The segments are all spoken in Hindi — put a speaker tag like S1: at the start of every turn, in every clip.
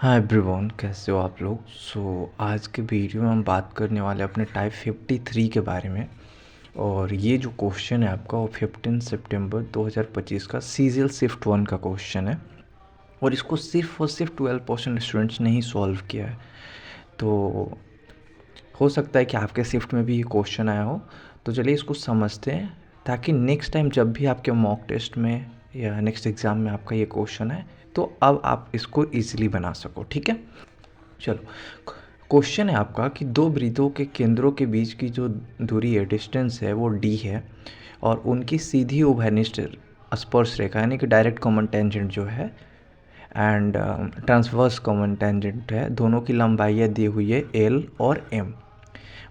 S1: हाय एवरीवन, कैसे हो आप लोग। आज के वीडियो में हम बात करने वाले अपने टाइप 53 के बारे में। और ये जो क्वेश्चन है आपका वो 15 सितंबर 2025 का सीजीएल शिफ्ट 1 का क्वेश्चन है। और इसको सिर्फ और सिर्फ 12% स्टूडेंट्स ने ही सॉल्व किया है। तो हो सकता है कि आपके शिफ्ट में भी ये क्वेश्चन आया हो। तो चलिए इसको समझते हैं, ताकि नेक्स्ट टाइम जब भी आपके मॉक टेस्ट में या नेक्स्ट एग्ज़ाम में आपका ये क्वेश्चन है तो अब आप इसको ईजिली बना सको। ठीक है, चलो। क्वेश्चन है आपका कि दो वृत्तों के केंद्रों के बीच की जो दूरी है, डिस्टेंस है, वो डी है। और उनकी सीधी उभयनिष्ठ स्पर्श रेखा यानी कि डायरेक्ट कॉमन टेंजेंट जो है एंड ट्रांसवर्स कॉमन टेंजेंट है, दोनों की लंबाइयाँ दी हुई है एल और एम।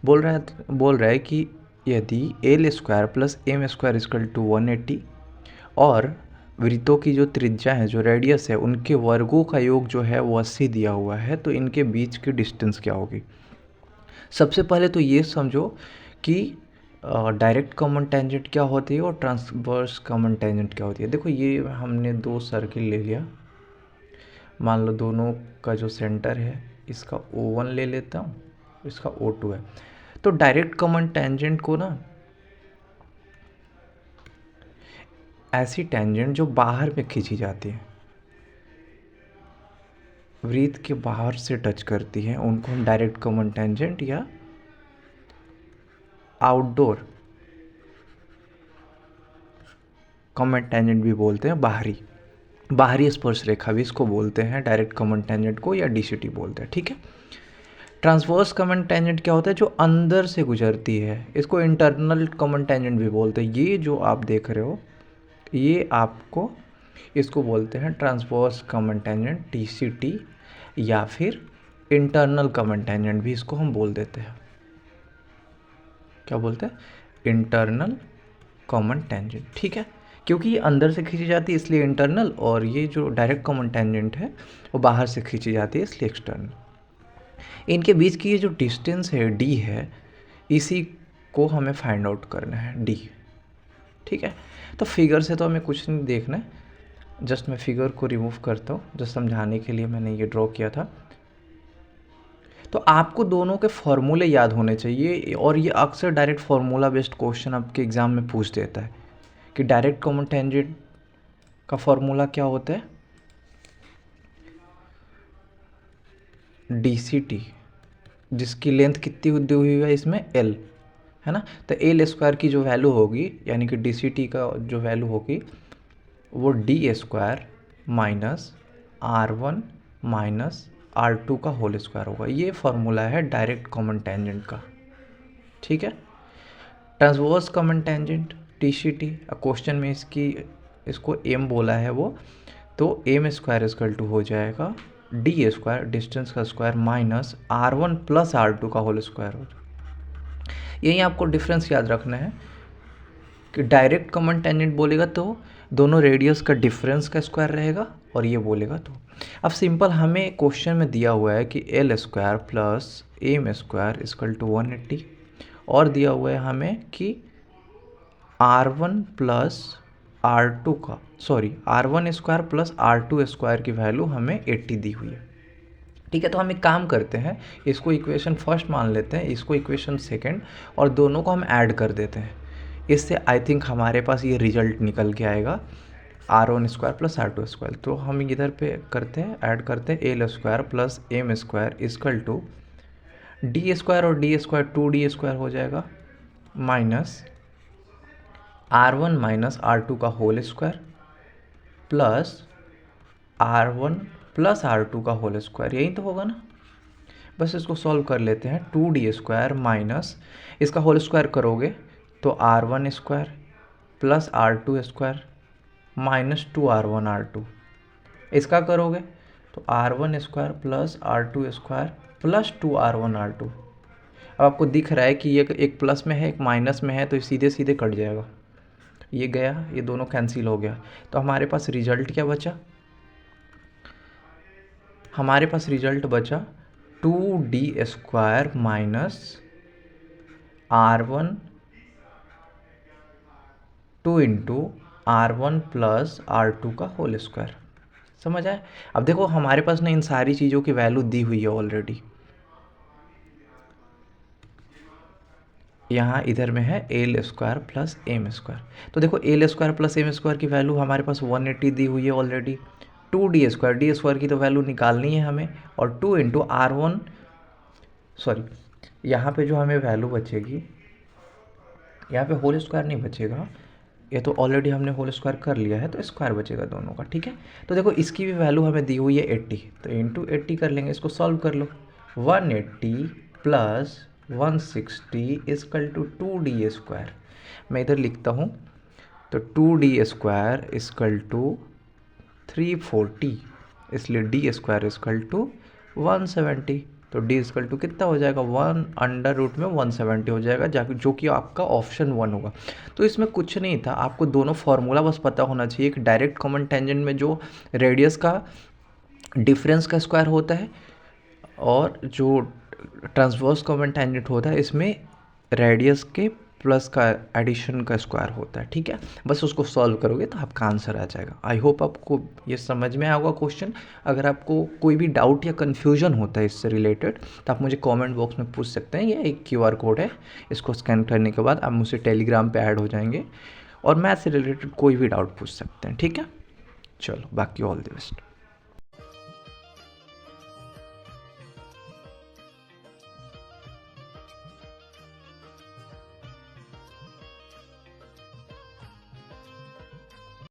S1: बोल रहा है कि यदि L square plus M square equal to 180 और वृत्तों की जो त्रिज्या है, जो रेडियस है, उनके वर्गों का योग जो है वो 80 दिया हुआ है, तो इनके बीच की डिस्टेंस क्या होगी। सबसे पहले तो ये समझो कि डायरेक्ट कॉमन टेंजेंट क्या होती है और ट्रांसवर्स कॉमन टेंजेंट क्या होती है। देखो, ये हमने दो सर्किल ले लिया। मान लो दोनों का जो सेंटर है, इसका O1 ले लेता हूँ, इसका O2 है। तो डायरेक्ट कॉमन टेंजेंट को ना ऐसी टेंजेंट जो बाहर में खींची जाती है, वृत्त के बाहर से टच करती है, उनको हम डायरेक्ट कॉमन टेंजेंट या आउटडोर कॉमन टेंजेंट भी बोलते हैं। बाहरी स्पर्श रेखा भी इसको बोलते हैं, डायरेक्ट कॉमन टेंजेंट को, या डीसीटी बोलते हैं। ठीक है। ट्रांसवर्स कॉमन टेंजेंट क्या होता है? जो अंदर से गुजरती है, इसको इंटरनल कॉमन टेंजेंट भी बोलते हैं। ये जो आप देख रहे हो, ये आपको इसको बोलते हैं ट्रांसवर्स कॉमन टेंजेंट, टीसीटी, या फिर इंटरनल कॉमन टेंजेंट भी इसको हम बोल देते हैं। क्या बोलते हैं? Internal common tangent. ठीक है, क्योंकि ये अंदर से खींची जाती है इसलिए इंटरनल, और ये जो डायरेक्ट कॉमन टेंजेंट है वो बाहर से खींची जाती है इसलिए एक्सटर्नल। इनके बीच की ये जो डिस्टेंस है डी है, इसी को हमें फाइंड आउट करना है, डी। ठीक है, तो फिगर से तो हमें कुछ नहीं देखना है, जस्ट मैं फिगर को रिमूव करता हूँ, जस्ट समझाने के लिए मैंने ये ड्रॉ किया था। तो आपको दोनों के फॉर्मूले याद होने चाहिए, और ये अक्सर डायरेक्ट फार्मूला बेस्ड क्वेश्चन आपके एग्जाम में पूछ देता है कि डायरेक्ट कॉमन टेंजेंट का फॉर्मूला क्या होता है। DCT, जिसकी लेंथ कितनी दी हुई है इसमें, L है ना। तो एल स्क्वायर की जो वैल्यू होगी, यानी कि DCT का जो वैल्यू होगी, वो D square minus R1 minus R2 का होल स्क्वायर होगा। ये फॉर्मूला है डायरेक्ट कॉमन टेंजेंट का। ठीक है। Transverse common tangent, TCT, question में इसको m बोला है वो, तो एम स्क्वायर इक्वल टू हो जाएगा डी स्क्वायर, डिस्टेंस का square, minus R1 plus R2 का होल स्क्वायर हो जाएगा। यही आपको डिफरेंस याद रखना है कि डायरेक्ट कॉमन टेंजेंट बोलेगा तो दोनों रेडियस का डिफरेंस का स्क्वायर रहेगा, और ये बोलेगा तो। अब सिंपल हमें क्वेश्चन में दिया हुआ है कि L square plus M square equal to 180, और दिया हुआ है हमें कि R1 प्लस R2 का R1 square plus R2 square की वैल्यू हमें 80 दी हुई है। ठीक है, तो हम एक काम करते हैं, इसको इक्वेशन फर्स्ट मान लेते हैं, इसको इक्वेशन सेकंड, और दोनों को हम ऐड कर देते हैं। इससे आई थिंक हमारे पास ये रिजल्ट निकल के आएगा, R1 square plus R2 square. तो हम इधर पे करते हैं, ऐड करते हैं, L square plus M square equal to D square, और डी स्क्वायर 2D स्क्वायर हो जाएगा, माइनस R1 माइनस R2 का whole square plus R1 plus R2 का होल स्क्वायर। यही तो होगा ना। बस इसको सॉल्व कर लेते हैं। 2D स्क्वायर माइनस इसका होल स्क्वायर करोगे तो R1 square plus R2 square minus 2R1 R2। इसका करोगे तो R1 square plus R2 square plus 2R1 R2। अब आपको दिख रहा है कि ये एक प्लस में है एक माइनस में है, तो सीधे सीधे कट जाएगा, ये गया, ये दोनों कैंसिल हो गया। तो हमारे पास रिजल्ट क्या बचा? हमारे पास रिजल्ट बचा 2D square minus R1 2 into R1 plus R2 का होल स्क्वायर। समझ आए? अब देखो हमारे पास ना इन सारी चीज़ों की वैल्यू दी हुई है ऑलरेडी। यहाँ इधर में है L square plus M square. तो देखो L square plus M square की वैल्यू हमारे पास 180 दी हुई है ऑलरेडी। 2 डी स्क्वायर की तो वैल्यू निकालनी है हमें, और 2 इंटू R1, सॉरी यहाँ पे जो हमें वैल्यू बचेगी, यहाँ पे होल स्क्वायर नहीं बचेगा, ये तो ऑलरेडी हमने होल स्क्वायर कर लिया है, तो स्क्वायर बचेगा दोनों का, ठीक है। तो देखो इसकी भी वैल्यू हमें दी हुई है 80, तो इंटू 80 कर लेंगे, इसको सॉल्व कर लो। 180 प्लस 160 इजकल टू 2d²। मैं इधर लिखता हूँ, तो 2d² इजकल टू 340, इसलिए d² इजकल टू 170। तो d इजकल टू कितना हो जाएगा, 1/√170 हो जाएगा, जो कि आपका ऑप्शन 1 होगा। तो इसमें कुछ नहीं था, आपको दोनों फार्मूला बस पता होना चाहिए। एक डायरेक्ट कॉमन टेंजेंट में जो रेडियस का डिफरेंस का स्क्वायर होता है, और जो ट्रांसवर्स कॉमन टेंजेंट होता है इसमें रेडियस के प्लस का एडिशन का स्क्वायर होता है, ठीक है। बस उसको सॉल्व करोगे तो आपका आंसर आ जाएगा। आई होप आपको ये समझ में आया होगा क्वेश्चन। अगर आपको कोई भी डाउट या कन्फ्यूजन होता है इससे रिलेटेड, तो आप मुझे कमेंट बॉक्स में पूछ सकते हैं। ये एक QR कोड है, इसको स्कैन करने के बाद आप मुझसे टेलीग्राम पे ऐड हो जाएंगे, और मैथ से रिलेटेड कोई भी डाउट पूछ सकते हैं, ठीक है। चलो बाकी ऑल द बेस्ट।